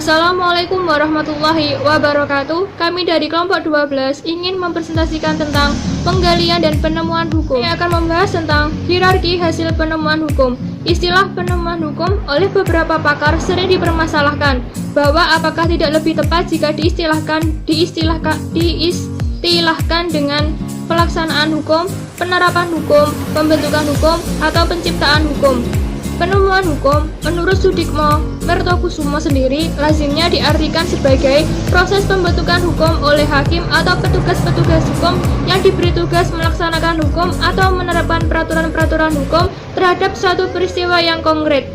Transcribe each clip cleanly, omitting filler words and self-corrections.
Assalamualaikum warahmatullahi wabarakatuh. Kami dari kelompok 12 ingin mempresentasikan tentang penggalian dan penemuan hukum. Kami akan membahas tentang hierarki hasil penemuan hukum. Istilah penemuan hukum oleh beberapa pakar sering dipermasalahkan bahwa apakah tidak lebih tepat jika diistilahkan dengan pelaksanaan hukum, penerapan hukum, pembentukan hukum, atau penciptaan hukum. Penemuan hukum, menurut Sudikmo Mertokusumo sendiri, lazimnya diartikan sebagai proses pembentukan hukum oleh hakim atau petugas-petugas hukum yang diberi tugas melaksanakan hukum atau menerapkan peraturan-peraturan hukum terhadap suatu peristiwa yang konkret.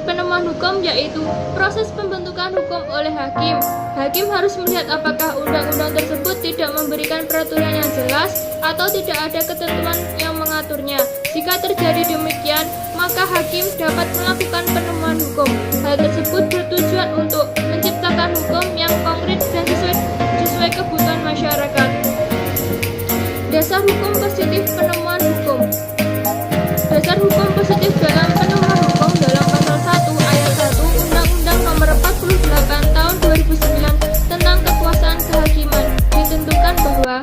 Penemuan hukum yaitu proses pembentukan hukum oleh hakim. Hakim harus melihat apakah undang-undang tersebut tidak memberikan peraturan yang jelas atau tidak ada ketentuan yang mengaturnya. Jika terjadi demikian, maka hakim dapat melakukan penemuan hukum. Hal tersebut bertujuan untuk menciptakan hukum yang konkret dan sesuai kebutuhan masyarakat. Dasar hukum positif penemuan hukum. Dasar hukum positif dalam penemuan hukum dalam pasal 1 ayat 1 Undang-Undang Nomor 48 Tahun 2009 tentang kekuasaan kehakiman ditentukan bahwa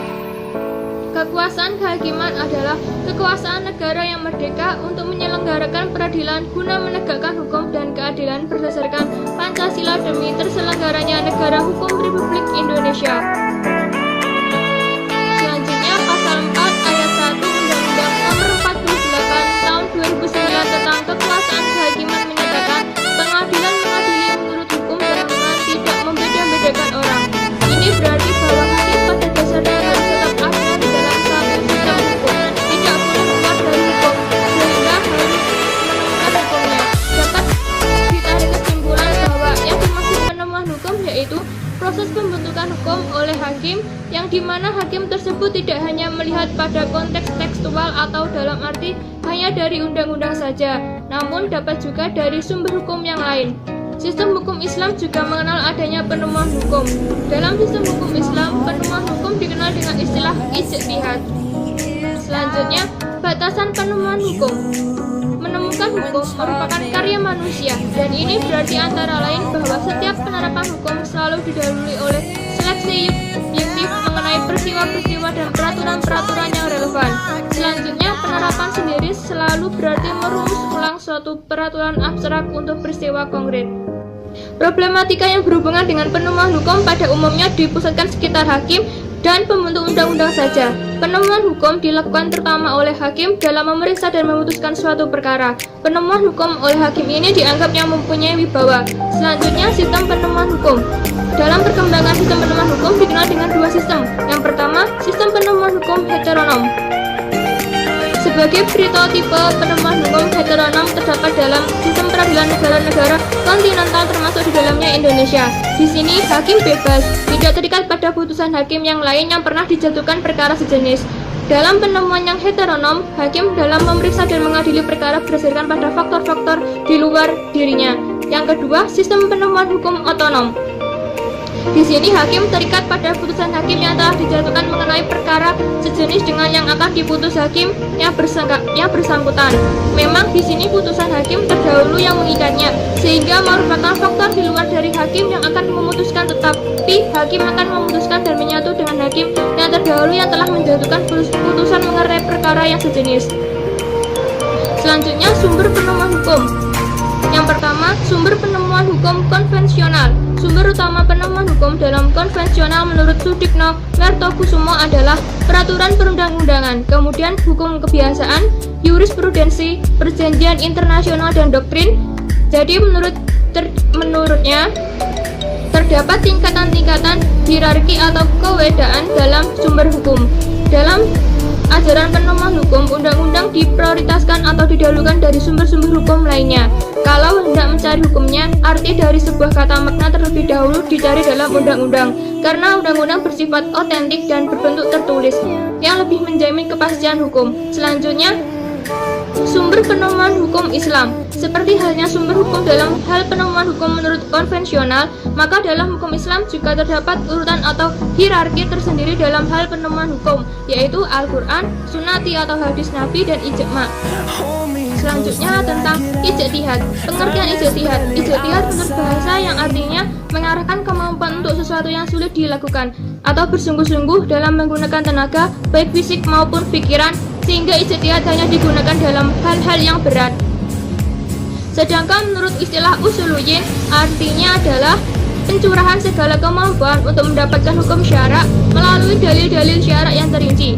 kekuasaan kehakiman adalah kekuasaan negara yang merdeka untuk menyelenggarakan peradilan guna menegakkan hukum dan keadilan berdasarkan Pancasila demi terselenggaranya negara hukum Republik Indonesia. Selanjutnya, pasal 4 ayat 1 Undang-Undang Nomor 48 Tahun 2009 tentang kekuasaan kehakiman menyatakan pengadilan mengadili menurut hukum dengan tidak membeda-bedakan orang. Ini berarti bahwa hakim pada dasarnya harus tetap ada di dalam satu sistem hukum, tidak boleh keluar dari hukum, sehingga harus menemukan hukumnya. Dapat ditarik kesimpulan bahwa yang dimaksud penemuan hukum yaitu proses pembentukan hukum oleh hakim, yang dimana hakim tersebut tidak hanya melihat pada konteks tekstual atau dalam arti hanya dari undang-undang saja, namun dapat juga dari sumber hukum yang lain. Sistem hukum Islam juga mengenal adanya penemuan hukum. Dalam sistem hukum Islam, penemuan hukum dikenal dengan istilah ijtihad. Selanjutnya, batasan penemuan hukum. Menemukan hukum merupakan karya manusia, dan ini berarti antara lain bahwa setiap penerapan hukum selalu didahului oleh seleksi objektif mengenai peristiwa-peristiwa dan peraturan-peraturan yang relevan. Selanjutnya, penerapan sendiri selalu berarti merumus ulang suatu peraturan abstrak untuk peristiwa konkret. Problematika yang berhubungan dengan penemuan hukum pada umumnya dipusatkan sekitar hakim dan pembentuk undang-undang saja. Penemuan hukum dilakukan terutama oleh hakim dalam memeriksa dan memutuskan suatu perkara. Penemuan hukum oleh hakim ini dianggapnya mempunyai wibawa. Selanjutnya, sistem penemuan hukum. Dalam perkembangan sistem penemuan hukum dikenal dengan dua sistem. Yang pertama, sistem penemuan hukum heteronom. Sebagai prototipe penemuan hukum heteronom terdapat dalam sistem peradilan negara-negara kontinental termasuk di dalamnya Indonesia. Di sini hakim bebas, tidak terikat pada putusan hakim yang lain yang pernah dijatuhkan perkara sejenis. Dalam penemuan yang heteronom, hakim dalam memeriksa dan mengadili perkara berdasarkan pada faktor-faktor di luar dirinya. Yang kedua, sistem penemuan hukum otonom. Di sini hakim terikat pada putusan hakim yang telah dijatuhkan mengenai perkara sejenis dengan yang akan diputus hakim yang bersangkutan. Memang di sini putusan hakim terdahulu yang mengikatnya, sehingga merupakan faktor di luar dari hakim yang akan memutuskan, tetapi hakim akan memutuskan dan menyatu dengan hakim yang terdahulu yang telah menjatuhkan putusan mengenai perkara yang sejenis. Selanjutnya, sumber penemuan hukum. Yang pertama, sumber penemuan hukum konvensional. Sumber utama penemuan hukum dalam konvensional menurut Sudikmo Mertokusumo adalah peraturan perundang-undangan, kemudian hukum kebiasaan, jurisprudensi, perjanjian internasional, dan doktrin. Jadi menurutnya terdapat tingkatan-tingkatan hierarki atau kewedaan dalam sumber hukum. Dalam ajaran penemuan hukum, undang-undang diprioritaskan atau didahulukan dari sumber-sumber hukum lainnya. Kalau hendak mencari hukumnya, arti dari sebuah kata makna terlebih dahulu dicari dalam undang-undang, karena undang-undang bersifat otentik dan berbentuk tertulis, yang lebih menjamin kepastian hukum. Selanjutnya, sumber penemuan hukum Islam. Seperti halnya sumber hukum dalam hal penemuan hukum menurut konvensional, maka dalam hukum Islam juga terdapat urutan atau hierarki tersendiri dalam hal penemuan hukum, yaitu Al-Quran, Sunnati atau hadis Nabi, dan ijma'. Selanjutnya tentang ijtihad. Pengertian ijtihad. Ijtihad menurut bahasa yang artinya mengarahkan kemampuan untuk sesuatu yang sulit dilakukan atau bersungguh-sungguh dalam menggunakan tenaga baik fisik maupun pikiran, sehingga ijtihad hanya digunakan dalam hal-hal yang berat. Sedangkan menurut istilah usuluyin, artinya adalah pencurahan segala kemampuan untuk mendapatkan hukum syara melalui dalil-dalil syara yang terinci.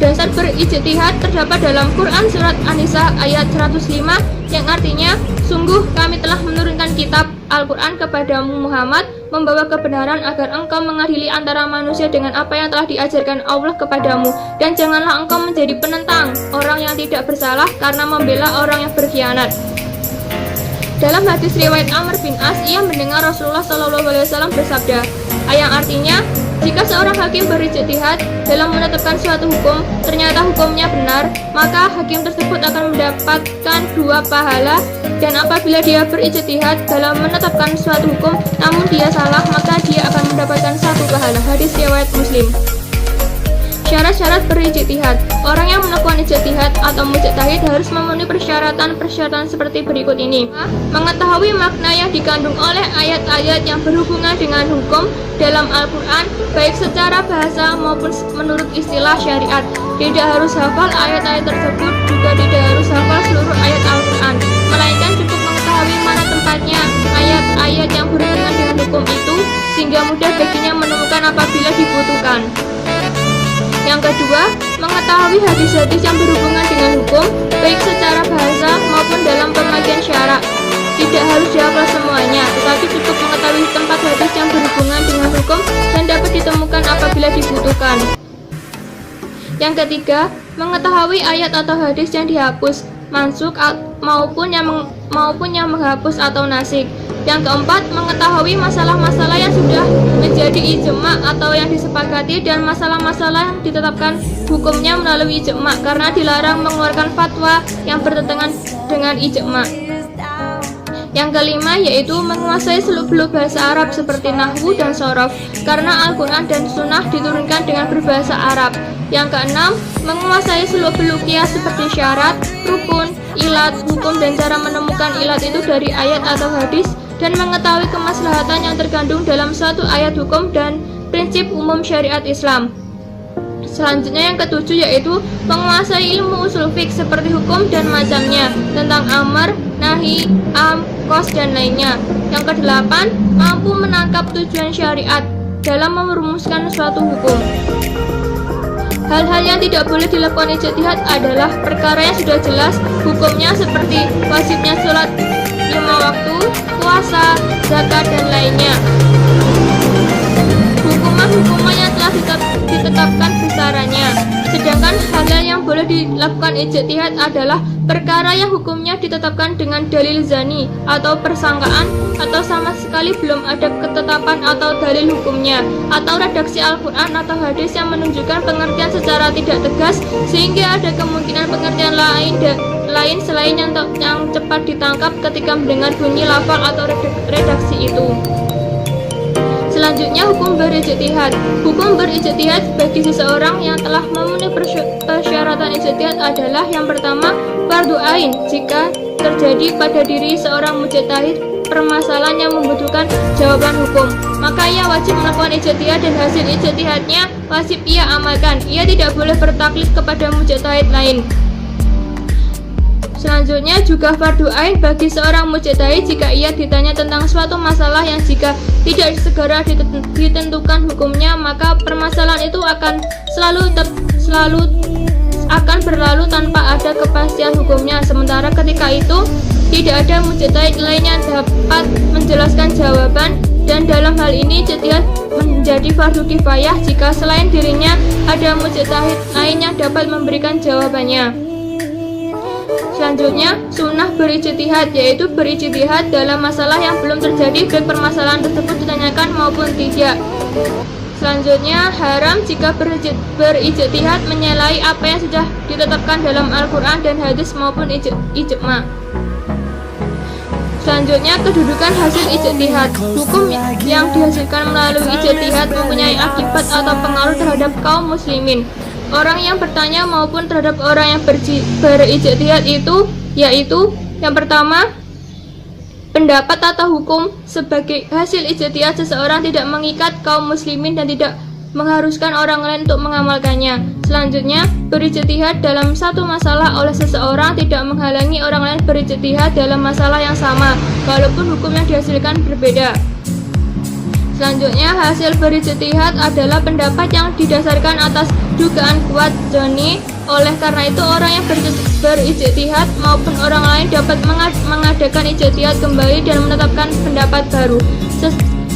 Dasar berijtihad terdapat dalam Quran Surat An-Nisa ayat 105 yang artinya, sungguh kami telah menurunkan kitab Al-Quran kepadamu Muhammad, membawa kebenaran agar engkau mengadili antara manusia dengan apa yang telah diajarkan Allah kepadamu, dan janganlah engkau menjadi penentang orang yang tidak bersalah karena membela orang yang berkhianat. Dalam hadis riwayat Amr bin As, ia mendengar Rasulullah SAW bersabda, yang artinya, jika seorang hakim berijtihad dalam menetapkan suatu hukum, ternyata hukumnya benar, maka hakim tersebut akan mendapatkan 2 pahala, dan apabila dia berijtihad dalam menetapkan suatu hukum, namun dia salah, maka dia akan mendapatkan 1 pahala. Hadis riwayat Muslim. Syarat-syarat berijtihad. Orang yang melakukan ijtihad atau mujtahid harus memenuhi persyaratan seperti berikut ini. Mengetahui makna yang dikandung oleh ayat-ayat yang berhubungan dengan hukum dalam Al-Quran, baik secara bahasa maupun menurut istilah syariat. Tidak harus hafal ayat-ayat tersebut, juga tidak harus hafal seluruh ayat Al-Quran, melainkan cukup mengetahui mana tempatnya ayat-ayat yang berhubungan dengan hukum itu, sehingga mudah baginya menemukan apabila dibutuhkan. Yang kedua, mengetahui hadis-hadis yang berhubungan dengan hukum, baik secara bahasa maupun dalam pemakaian syara. Tidak harus dihafal semuanya, tetapi cukup mengetahui tempat hadis yang berhubungan dengan hukum dan dapat ditemukan apabila dibutuhkan. Yang ketiga, mengetahui ayat atau hadis yang dihapus, mansukh maupun yang menghapus atau nasik. Yang keempat, mengetahui masalah-masalah yang sudah menjadi ijma atau yang disepakati dan masalah-masalah yang ditetapkan hukumnya melalui ijma karena dilarang mengeluarkan fatwa yang bertentangan dengan ijma. Yang kelima yaitu menguasai seluk-beluk bahasa Arab seperti nahwu dan shorof karena Al-Quran dan Sunnah diturunkan dengan berbahasa Arab. Yang keenam, menguasai seluk-beluk qiyas seperti syarat, rukun, ilat, hukum dan cara menemukan ilat itu dari ayat atau hadis, dan mengetahui kemaslahatan yang terkandung dalam suatu ayat hukum dan prinsip umum syariat Islam. Selanjutnya yang ketujuh yaitu menguasai ilmu usul fiqh seperti hukum dan macamnya, tentang amar, nahi, am, qas dan lainnya. Yang kedelapan, mampu menangkap tujuan syariat dalam merumuskan suatu hukum. Hal-hal yang tidak boleh dilakukan ijtihad adalah perkara yang sudah jelas hukumnya seperti wajibnya sholat 5 waktu, puasa, zakat dan lainnya. Hukuman-hukuman yang telah ditetapkan besarannya. Sedangkan hal-hal yang boleh dilakukan ijtihad adalah perkara yang hukumnya ditetapkan dengan dalil zani atau persangkaan atau sama sekali belum ada ketetapan atau dalil hukumnya, atau redaksi Al-Quran atau hadis yang menunjukkan pengertian secara tidak tegas sehingga ada kemungkinan pengertian lain selain yang cepat ditangkap ketika mendengar bunyi lafal atau redaksi itu. Selanjutnya hukum berijtihad. Hukum berijtihad bagi seseorang yang telah memenuhi persyaratan ijtihad adalah yang pertama, fardu ain. Jika terjadi pada diri seorang mujtahid permasalahan yang membutuhkan jawaban hukum, maka ia wajib melakukan ijtihad dan hasil ijtihadnya wajib ia amalkan. Ia tidak boleh bertaklid kepada mujtahid lain. Selanjutnya juga fardu ain bagi seorang mujtahid jika ia ditanya tentang suatu masalah yang jika tidak segera ditentukan hukumnya, maka permasalahan itu akan selalu akan berlalu tanpa ada kepastian hukumnya. Sementara ketika itu tidak ada mujtahid lain yang dapat menjelaskan jawaban, dan dalam hal ini ijtihad menjadi fardu kifayah jika selain dirinya ada mujtahid lain yang dapat memberikan jawabannya. Selanjutnya, sunnah berijtihad, yaitu berijtihad dalam masalah yang belum terjadi baik permasalahan tersebut ditanyakan maupun tidak. Selanjutnya, haram jika berijtihad menyalahi apa yang sudah ditetapkan dalam Al-Quran dan hadis maupun ijma. Selanjutnya, kedudukan hasil ijtihad. Hukum yang dihasilkan melalui ijtihad mempunyai akibat atau pengaruh terhadap kaum muslimin. orang yang bertanya maupun terhadap orang yang berijtihad itu, yaitu yang pertama, pendapat atau hukum sebagai hasil ijtihad seseorang tidak mengikat kaum muslimin dan tidak mengharuskan orang lain untuk mengamalkannya. Selanjutnya, berijtihad dalam satu masalah oleh seseorang tidak menghalangi orang lain berijtihad dalam masalah yang sama, walaupun hukum yang dihasilkan berbeda. Selanjutnya, hasil berijtihad adalah pendapat yang didasarkan atas dugaan kuat dzanni. Oleh karena itu, orang yang berijtihad maupun orang lain dapat mengadakan ijtihad kembali dan menetapkan pendapat baru.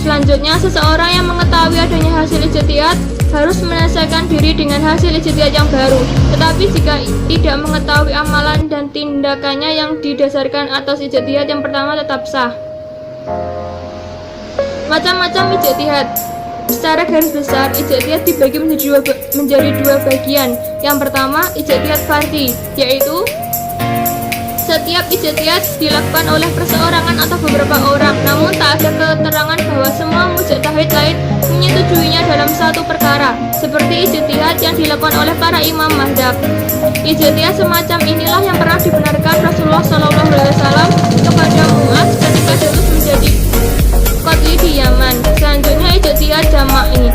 Selanjutnya, seseorang yang mengetahui adanya hasil ijtihad harus menyelesaikan diri dengan hasil ijtihad yang baru. Tetapi jika tidak mengetahui amalan dan tindakannya yang didasarkan atas ijtihad yang pertama tetap sah. Macam-macam ijtihad. Secara garis besar, ijtihad dibagi menjadi dua bagian. Yang pertama, ijtihad fardhi, yaitu setiap ijtihad dilakukan oleh perseorangan atau beberapa orang, namun tak ada keterangan bahwa semua mujtahid lain menyetujuinya dalam satu perkara, seperti ijtihad yang dilakukan oleh para imam mazhab. Ijtihad semacam inilah yang pernah dibenarkan Rasulullah SAW kepada Mu'adz ketika diutus menjadi qadhi di Yaman. Selanjutnya, ijtihad jama'i,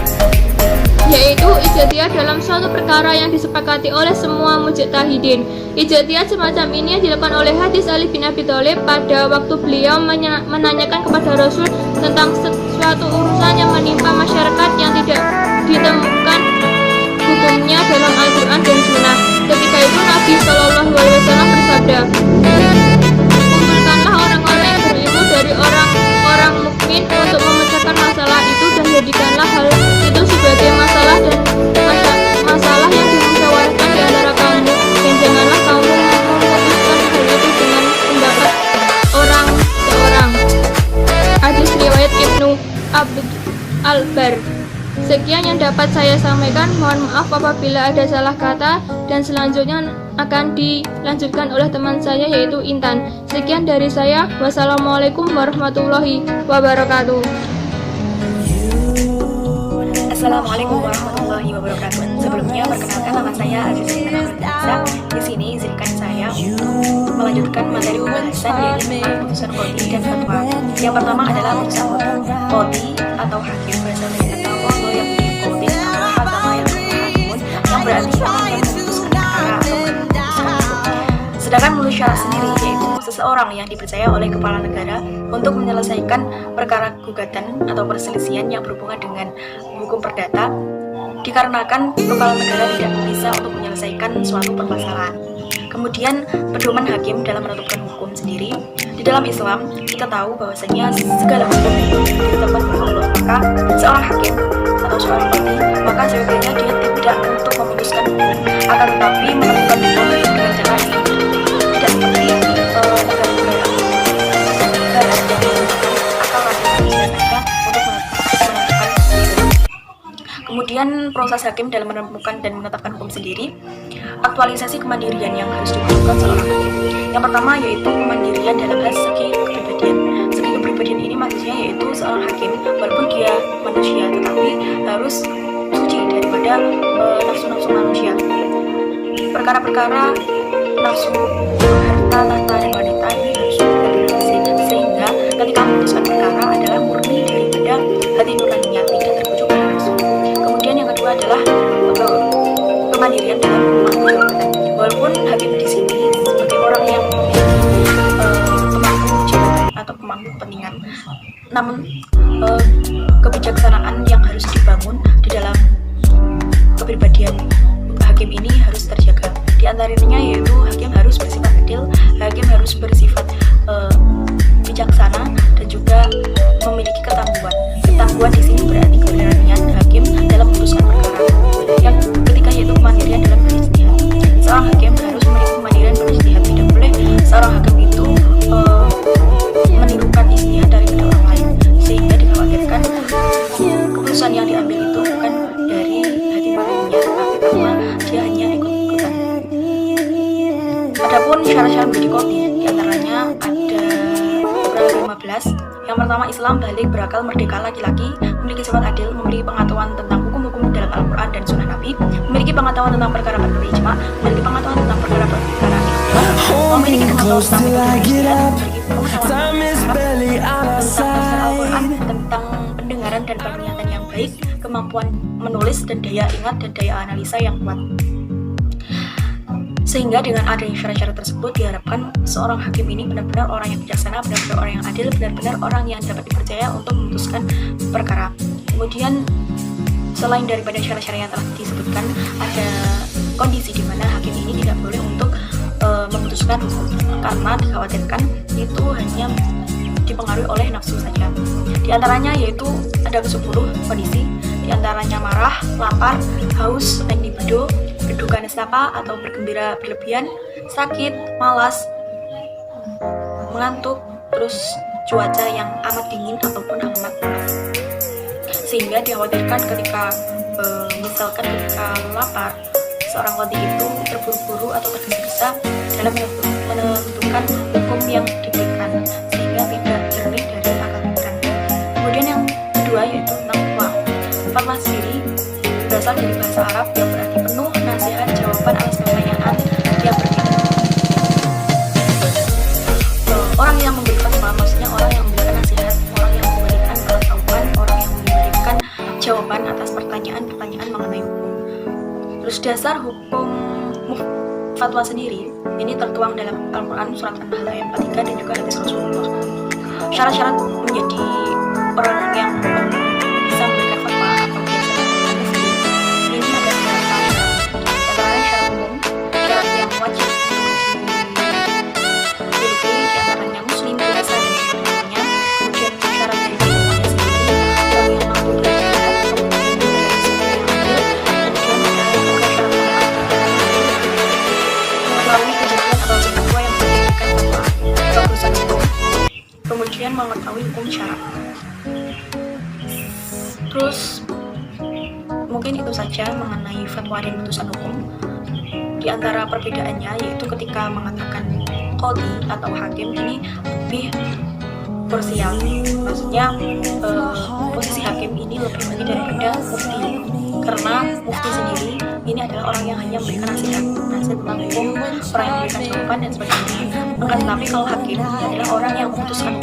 yaitu ijtihad dalam suatu perkara yang disepakati oleh semua mujtahidin. Ijtihad semacam ini dilakukan oleh hadis Ali bin Abi Thalib pada waktu beliau menanyakan kepada Rasul tentang suatu urusan yang menimpa masyarakat yang tidak ditemukan hukumnya dalam Al-Quran dan Sunnah. Ketika itu Nabi SAW bersabda, kumpulkanlah orang-orang yang berilmu dari orang-orang mukmin untuk memecahkan masalah itu dan jadikanlah hal itu sebagai masalah yang dimusyawarahkan di antara kamu, dan janganlah kamu memutuskan hal itu dengan pendapat orang seorang. Hadis riwayat Ibnu Abd al-Bar. Sekian yang dapat saya sampaikan. Mohon maaf apabila ada salah kata, dan selanjutnya akan dilanjutkan oleh teman saya yaitu Intan. Sekian dari saya. Wassalamualaikum warahmatullahi wabarakatuh. Assalamualaikum warahmatullahi wabarakatuh. Sebelumnya perkenalkan, nama saya Azizina Nurhaliza. Di sini izinkan saya melanjutkan materi pembahasan yaitu putusan qadhi dan fatwa. Yang pertama adalah putusan qadhi atau hakim, bahasa Indonesia atau qadhi yang qadhi atau fatwa yang hakimun, yang berarti orang yang memutuskan perkara atau memutuskan hukum. Sedangkan menurut syarat sendiri yaitu seseorang yang dipercaya oleh kepala negara untuk menyelesaikan perkara gugatan atau perselisihan yang berhubungan dengan hukum perdata, dikarenakan kepala negara tidak bisa untuk menyelesaikan suatu permasalahan. Kemudian pedoman hakim dalam menentukan hukum sendiri. Di dalam Islam kita tahu bahwasanya segala hukum itu ditetapkan oleh Allah. Maka seorang hakim atau seorang qadhi, maka seyogianya dia tidak untuk memutuskan hukum, akan tetapi menentukan hukum dengan cara ini. Tidak seperti negara-negara yang menggunakan akal rasional dan mereka untuk menentukan hukum. Kemudian proses hakim dalam menemukan dan menetapkan hukum sendiri. Aktualisasi kemandirian yang harus dilakukan seorang hakim. Yang pertama yaitu kemandirian dalam hal segi kepribadian. Segi kepribadian ini maksudnya yaitu seorang hakim walaupun dia manusia tetapi harus suci daripada nafsu-nafsu manusia. Perkara-perkara nafsu harta, tahta, dan wanita ini harus bersih, sehingga ketika memutuskan perkara adalah murni daripada hati nuraninya, tidak terbujuk oleh nafsu. Kemudian yang kedua adalah kemandirian dalam memahami jabatan. Walaupun hakim di sini sebagai orang yang memiliki pemangku jabatan atau pemangku kepentingan, namun kebijaksanaan yang harus dibangun di dalam kepribadian hakim ini harus terjaga. Di antaranya yaitu hakim harus bersifat adil, hakim harus bersifat bijaksana, dan juga memiliki ketangguhan. Ketangguhan di sini berarti keberanian hakim dalam memutuskan perkara. Yang ketiga yaitu kemandirian dalam berijtihad. Seorang hakim harus memiliki kemandirian berijtihad. Tidak boleh seorang hakim itu menirukan ijtihad daripada orang lain, sehingga dikhawatirkan keputusan yang diambil itu bukan dari hati nuraninya, tetapi karena dia hanya ikut-ikutan. Adapun syarat-syarat menjadi qadhi diantaranya ada beberapa 15. Yang pertama, Islam, balik, berakal, merdeka, laki-laki, memiliki sifat adil, memiliki pengetahuan tentang hukum-hukum dalam Al-Quran dan Sunnah Nabi, memiliki memiliki pengetahuan tentang perkara-perkara ijma, memiliki pengetahuan tentang perkara-perkara ikhtilaf, memiliki pengetahuan tentang metode ijtihad, memiliki pengetahuan tentang tafsir Al-Quran, tentang pendengaran dan penglihatan yang baik, kemampuan menulis dan daya ingat dan daya analisa yang kuat. Sehingga dengan adanya syarat-syarat tersebut diharapkan seorang hakim ini benar-benar orang yang bijaksana, benar-benar orang yang adil, benar-benar orang yang dapat dipercaya untuk memutuskan perkara. Kemudian selain daripada syarat-syarat yang telah disebutkan, ada kondisi di mana hakim ini tidak boleh untuk memutuskan hukum karena dikhawatirkan itu hanya dipengaruhi oleh nafsu saja. Di antaranya yaitu ada 10 kondisi, di antaranya marah, lapar, haus, libido, berduka nestapa atau bergembira berlebihan, sakit, malas, mengantuk, terus cuaca yang amat dingin ataupun amat panas. Sehingga dikhawatirkan ketika misalkan ketika lapar, seorang qadhi itu terburu-buru atau tergesa-gesa dalam menentukan hukum yang diberikan, sehingga tidak jernih dari akal pikiran. Kemudian yang kedua yaitu tentang fatwa. Fatwa sendiri berasal dari bahasa Arab yang berarti penuh nasihat jawaban atas pertanyaan yang berbeda. Orang yang memberi fatwa maksudnya orang yang memberikan nasihat, orang yang memberikan pengetahuan, orang yang memberikan jawaban atas pertanyaan-pertanyaan mengenai hukum. Terus dasar hukum fatwa sendiri ini tertuang dalam Al-Quran surat An-Nahl ayat 43 dan juga hadis Rasulullah. Syarat-syarat menjadi orang yang bisa memberikan fatwa atau biasa mufti ini ada beberapa syarat. Antaranya syarat umum, syarat yang wajib dimiliki, di antaranya muslim, biasa dan sebagainya. Kemudian syarat dari ilmunya sendiri, orang yang mampu belajar, kemudian dari sisi yang adil, kemudian ada juga syarat mengetahui kejadian atau peristiwa yang menjadikan fatwa atau urusan hukum, kemudian mengetahui hukum syarat. Terus mungkin itu saja mengenai fatwa dan putusan hukum. Di antara perbedaannya yaitu ketika mengatakan qadhi atau hakim ini lebih parsial, maksudnya posisi hakim ini lebih tinggi daripada mufti, karena mufti sendiri ini adalah orang yang hanya memberikan nasihat tentang hukum, orang yang memberikan jawaban dan sebagainya. Akan tetapi kalau hakim adalah orang yang memutuskan,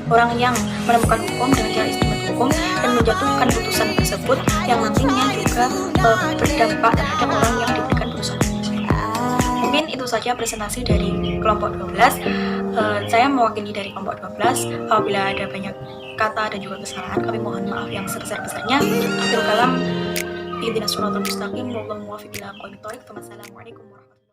orang yang menemukan hukum dengan cara istimbat hukum dan menjatuhkan putusan tersebut yang nantinya juga berdampak terhadap orang yang diberikan putusan tersebut. Mungkin itu saja presentasi dari kelompok 12. Saya mewakili dari kelompok 12. Apabila ada banyak kata dan juga kesalahan, kami mohon maaf yang sebesar-besarnya. Akhirul kalam, ihdinas siratal mustaqim, wallahu muwaffiq ila aqwamit thoriq. Wassalamualaikum warahmatullahi wabarakatuh.